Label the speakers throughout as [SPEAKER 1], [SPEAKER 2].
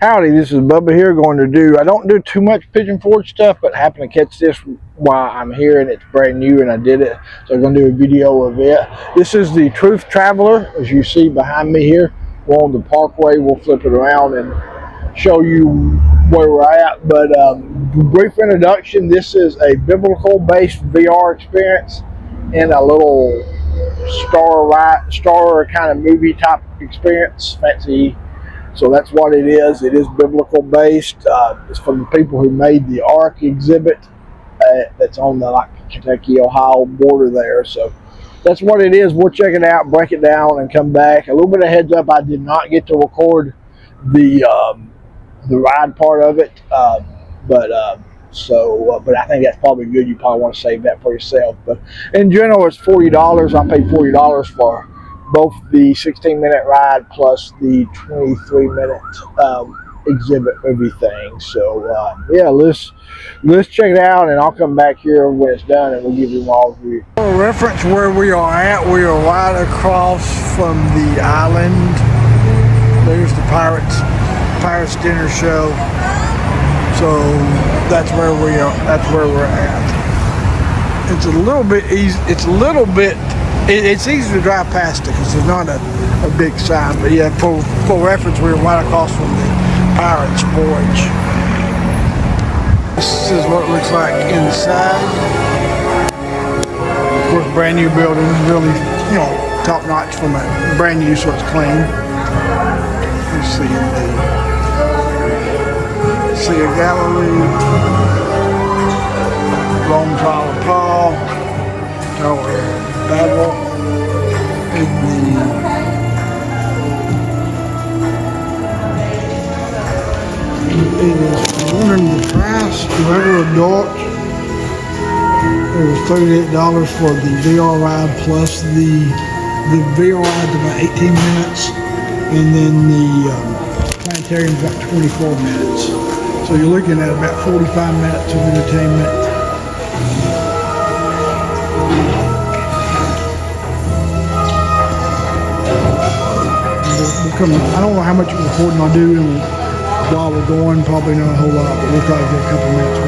[SPEAKER 1] Howdy, this is Bubba here going to do, I don't do too much Pigeon Forge stuff, but happen to catch this while I'm here and it's brand new and I did it. So I'm going to do a video of it. This is the Truth Traveler, as you see behind me here. We're on the parkway. We'll flip it around and show you where we're at. But brief introduction, this is a biblical based VR experience in a little star kind of movie type experience, fancy. So that's what it is. It is biblical based. It's from the people who made the Ark exhibit that's on the Kentucky-Ohio border there. So that's what it is. We'll check it out, break it down, and come back. A little bit of heads up, I did not get to record the ride part of it, but I think that's probably good. You probably want to save that for yourself. But in general, it's $40. I paid $40 for both the 16-minute ride plus the 23-minute exhibit movie thing. So yeah, let's check it out, and I'll come back here when it's done and we'll give you all the review. For reference where we are at, we are right across from the island. There's the Pirates dinner show. So that's where we are. That's where we're at. It's a little bit easy. It's easy to drive past it because there's not a big sign. But yeah, for reference, we're right across from the Pirates Forge. This is what it looks like inside. Of course, brand new building, really, top notch from a brand new, so it's clean. You see a gallery, long Tower of Paul, Tower of Babel, and wondering the price. Regular adult, it was $38 for the VR ride plus the VR ride about 18 minutes, and then the planetarium is about 24 minutes. So you're looking at about 45 minutes of entertainment. I don't know how much recording I'll do while we're going, probably not a whole lot, but we'll probably get a couple minutes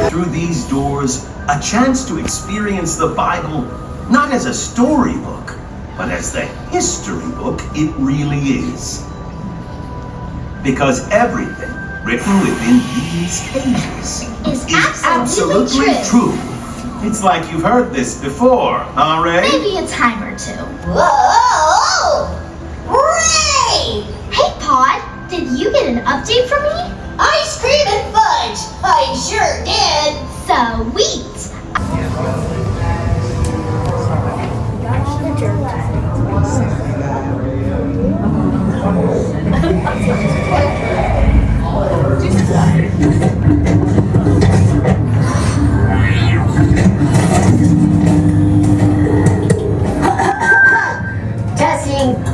[SPEAKER 1] worth.
[SPEAKER 2] Through these doors, a chance to experience the Bible not as a storybook, but as the history book it really is. Because everything written within these pages
[SPEAKER 3] is
[SPEAKER 2] absolutely true. It's like you've heard this before, huh, Ray?
[SPEAKER 3] Maybe a time or two. Whoa! Ray! Hey, Pod, did you get an update from me? Ice cream and fudge! I sure did! Sweet!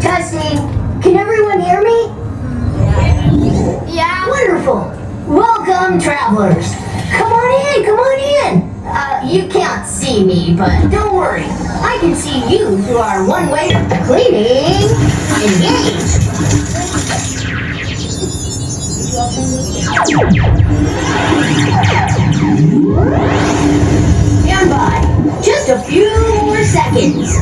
[SPEAKER 4] Testing. Can everyone hear me?
[SPEAKER 3] Yeah.
[SPEAKER 4] Wonderful. Welcome, travelers. Come on in. You can't see me, but don't worry. I can see you through our one-way cleaning. Engage. Stand by. Just a few more seconds.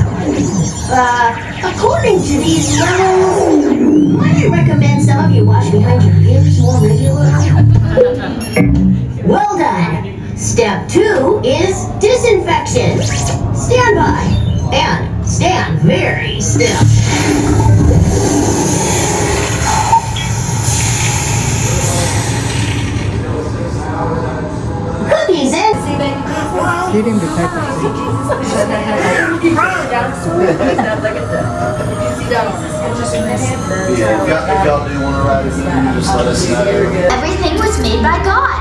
[SPEAKER 4] According to these levels, I recommend some of you wash behind your ears more regularly. Well done. Step 2 is disinfection. Stand by and stand very still. Cookies and
[SPEAKER 1] Get him to take the
[SPEAKER 5] if y'all do want to ride it, you just let us know.
[SPEAKER 3] Everything was made by God.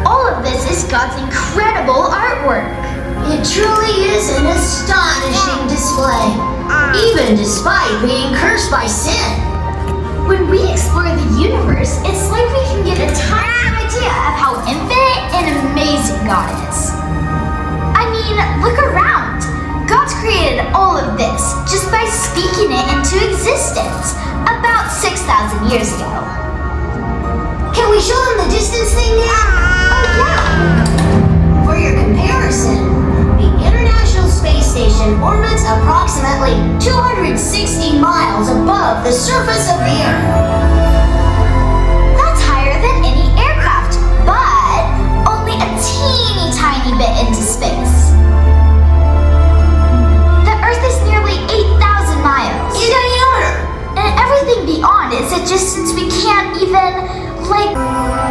[SPEAKER 3] All of this is God's incredible artwork. It truly is an astonishing display, even despite being cursed by sin. When we explore the universe, it's like we can get a tiny idea of how infinite and amazing God is. I mean, look around. God's created all of this just by speaking it into existence. about 6,000 years ago.
[SPEAKER 4] Can we show them the distance thing now?
[SPEAKER 3] Oh, yeah.
[SPEAKER 4] For your comparison, the International Space Station orbits approximately 260 miles above the surface of the Earth.
[SPEAKER 3] That's higher than any aircraft, but only a teeny tiny bit into space. The Earth is nearly 8,000 miles.
[SPEAKER 4] In diameter!
[SPEAKER 3] And everything beyond is a distance we can't even,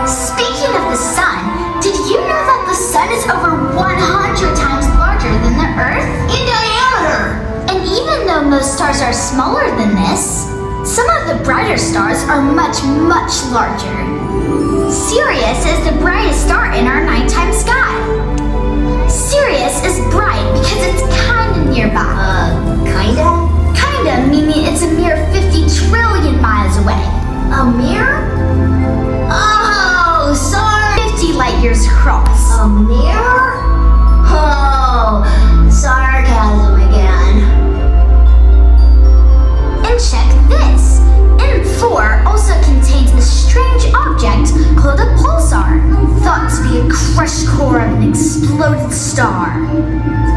[SPEAKER 3] Speaking of the sun, did you know that the sun is over 100 times larger than the Earth?
[SPEAKER 4] In diameter!
[SPEAKER 3] And even though most stars are smaller than this, some of the brighter stars are much, much larger. Sirius is the brightest star in our nighttime sky. Sirius is bright because it's kinda nearby.
[SPEAKER 4] Kinda?
[SPEAKER 3] Kinda, meaning it's a mere 50 trillion miles away.
[SPEAKER 4] A mirror? Oh, sorry.
[SPEAKER 3] 50 light years across.
[SPEAKER 4] A mirror? Oh, sarcasm again.
[SPEAKER 3] And check this. M4 also contains a strange object called a pulsar, thought to be a crushed core of an exploded star.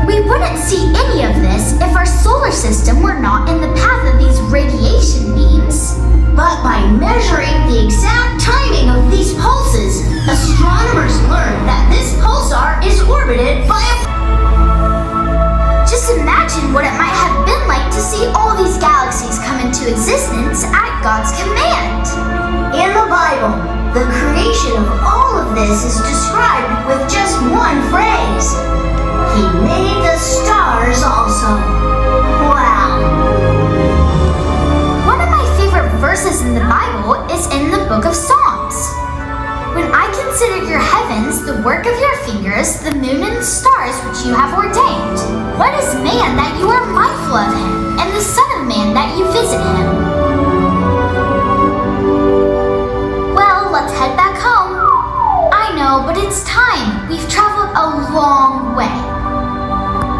[SPEAKER 3] We wouldn't see any of this if our solar system were not in the path of these radiation beams.
[SPEAKER 4] But by measuring the exact timing of these pulses, astronomers learned that this pulsar is orbited by a...
[SPEAKER 3] Just imagine what it might have been like to see all these galaxies come into existence at God's command.
[SPEAKER 4] In the Bible, the creation of all of this is described with just one phrase. He made the stars also. Wow.
[SPEAKER 3] One of my favorite verses in the Bible is in the book of Psalms. When I consider your heavens, the work of your fingers, the moon and the stars which you have ordained. What is man that you are mindful of him, and the Son of Man that you visit him? Well, let's head back home. I know, but it's time. We've traveled a long way.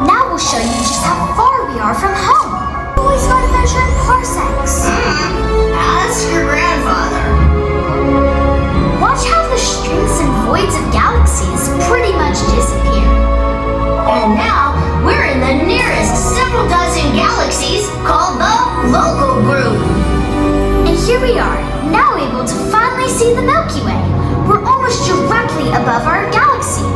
[SPEAKER 3] Now we'll show you just how far we are from home. Always gotta measure in parsecs.
[SPEAKER 4] Ask your grandfather.
[SPEAKER 3] Watch how the strings and voids of galaxies pretty much disappear.
[SPEAKER 4] And now, we're in the nearest several dozen galaxies called the local group.
[SPEAKER 3] And here we are, now able to finally see the Milky Way. We're almost directly above our galaxy.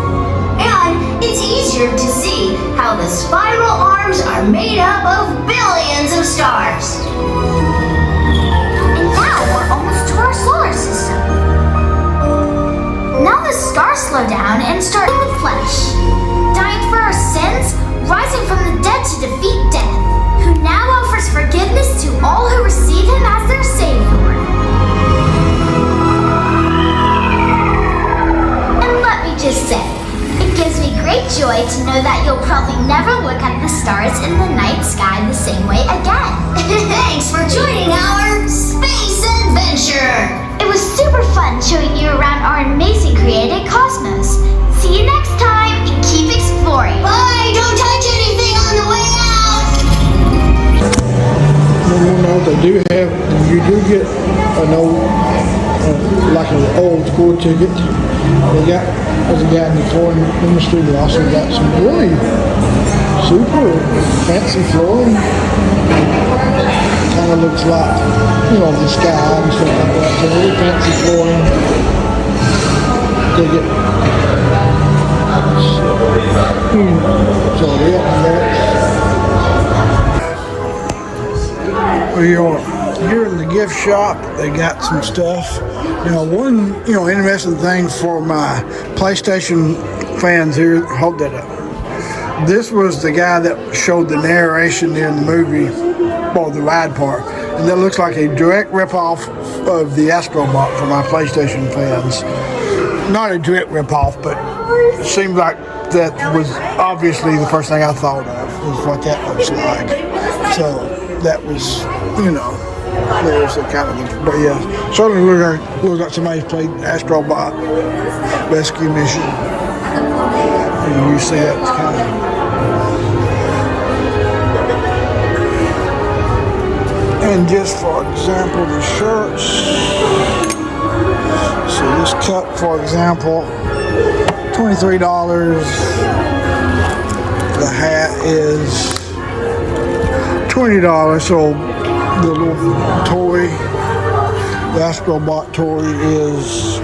[SPEAKER 4] And it's easier to see how the spiral arms are made up of billions of stars.
[SPEAKER 3] And now we're almost to our solar system. Now the stars slow down and start in the flesh, dying for our sins, rising from the dead to defeat death, who now offers forgiveness to all who receive him as their Savior. And let me just say, it gives me great joy to know that you'll probably never look at the stars in the night sky the same way again.
[SPEAKER 4] Thanks for joining our space adventure.
[SPEAKER 3] It was super fun showing you around our amazing created cosmos. See you next time and keep exploring.
[SPEAKER 4] Bye! Don't touch anything on the way out!
[SPEAKER 1] No, you do get an old, like an old school ticket. There's a guy in the flooring industry that also got some really super fancy flooring. Kind of looks like, the sky and stuff like that. So really fancy flooring. Ticket. So here in the gift shop, they got some stuff. One interesting thing for my PlayStation fans here. Hold that up. This was the guy that showed the narration in the movie, or the ride part, and that looks like a direct ripoff of the Astrobot for my PlayStation fans. Not a direct ripoff, but it seemed like that was obviously the first thing I thought of, was what that looks like. So that was, there's a kind of, but yeah, certainly looks like somebody's played Astrobot Rescue Mission. You see that kind of. And just for example, the shirts. So this cup, for example, $23. The hat is $20. So the little toy, the Astrobot toy is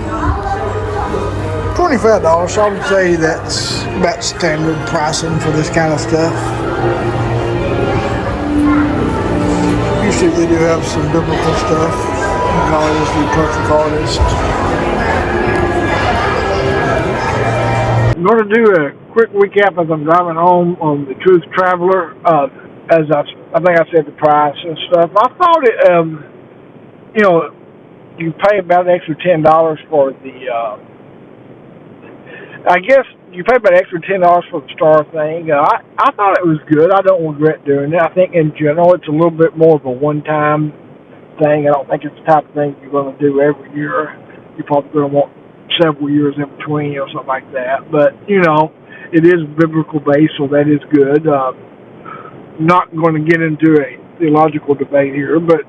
[SPEAKER 1] $25. So I would say that's about standard pricing for this kind of stuff. Usually they do have some biblical stuff. God is the perfect artist. I'm going to do a quick recap as I'm driving home on the Truth Traveler. As I think I said the price and stuff. I thought it, you pay about an extra $10 for the, I guess you pay about an extra $10 for the star thing. I thought it was good. I don't regret doing it. I think in general it's a little bit more of a one-time thing. I don't think it's the type of thing you're going to do every year. You're probably going to want several years in between or something like that. But, it is biblical based, so that is good. Not going to get into a theological debate here, but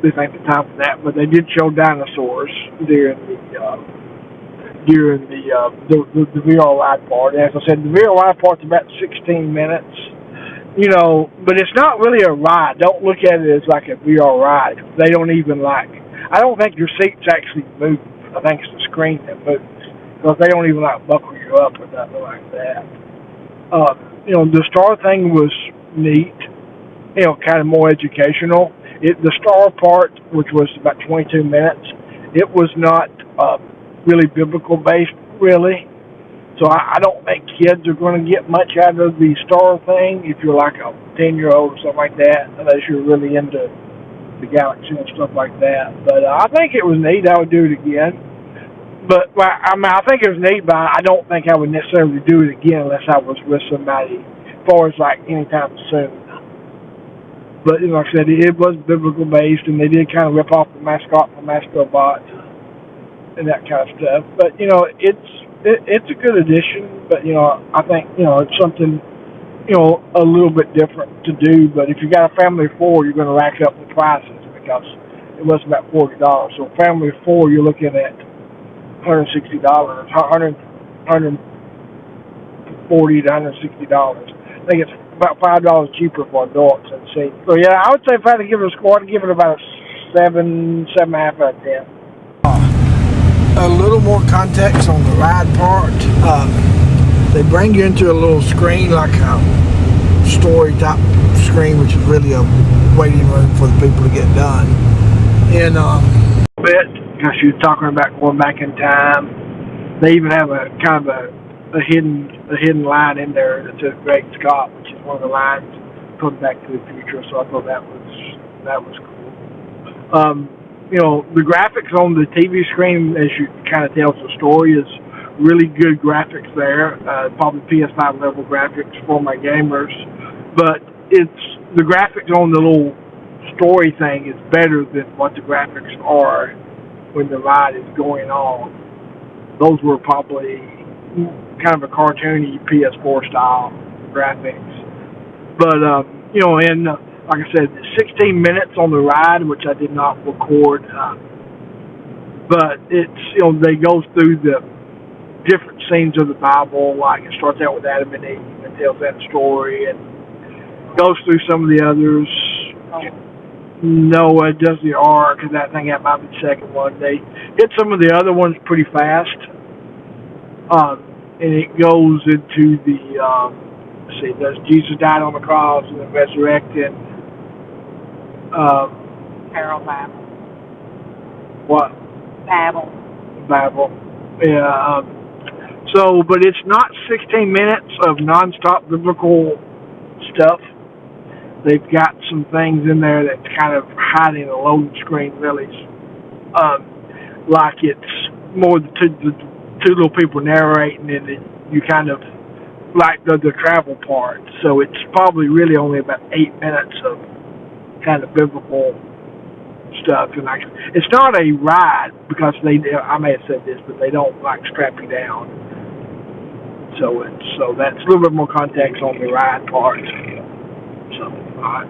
[SPEAKER 1] this ain't the time for that. But they did show dinosaurs during the VR ride part. As I said, the VR ride part's about 16 minutes. But it's not really a ride. Don't look at it as like a VR ride. They don't even I don't think your seats actually move. I think it's the screen that moves. Because they don't even buckle you up or nothing like that. The star thing was neat. Kind of more educational. The star part, which was about 22 minutes, it was not really biblical based, really. So I don't think kids are going to get much out of the star thing if you're like a 10-year-old or something like that, unless you're really into the galaxy and stuff like that. But I think it was neat. I would do it again. But I think it was neat, but I don't think I would necessarily do it again unless I was with somebody as far as anytime soon. But like I said, it was biblical based, and they did kind of rip off the mascot from Astrobot and that kind of stuff. But it's a good addition. But I think it's something a little bit different to do. But if you got a family of four, you're going to rack up the prices because it was about $40. So family of four, you're looking at $160, $140 to $160. I think it's about $5 cheaper for adults and see. So yeah, I would say if I had to give it a score, I'd give it about a 7.5 out of 10. A little more context on the ride part. They bring you into a little screen, like a story type screen, which is really a waiting room for the people to get done. And because she was talking about going back in time. They even have a kind of a hidden line in there that says Great Scott, which is one of the lines from Back to the Future. So I thought that was cool. The graphics on the TV screen, as you kind of tells the story, is really good graphics there. Probably PS5 level graphics for my gamers, but the graphics on the little story thing is better than what the graphics are when the ride is going on. Those were probably kind of a cartoony PS4 style graphics. But, and like I said, 16 minutes on the ride, which I did not record. But it's, they go through the different scenes of the Bible. Like it starts out with Adam and Eve and tells that story and goes through some of the others. Noah does the ark, and that thing, that might be the second one. They hit some of the other ones pretty fast. And it goes into the, does Jesus died on the cross and then resurrected?
[SPEAKER 6] Carol Babel.
[SPEAKER 1] What?
[SPEAKER 6] Babel.
[SPEAKER 1] Yeah. But it's not 16 minutes of nonstop biblical stuff. They've got some things in there that's kind of hiding a loading screen, really. Like it's more the two little people narrating, and you kind of like the travel part. So it's probably really only about 8 minutes of kind of biblical stuff. And it's not a ride because I may have said this, but they don't strap you down. So that's a little bit more context on the ride part. So, all right.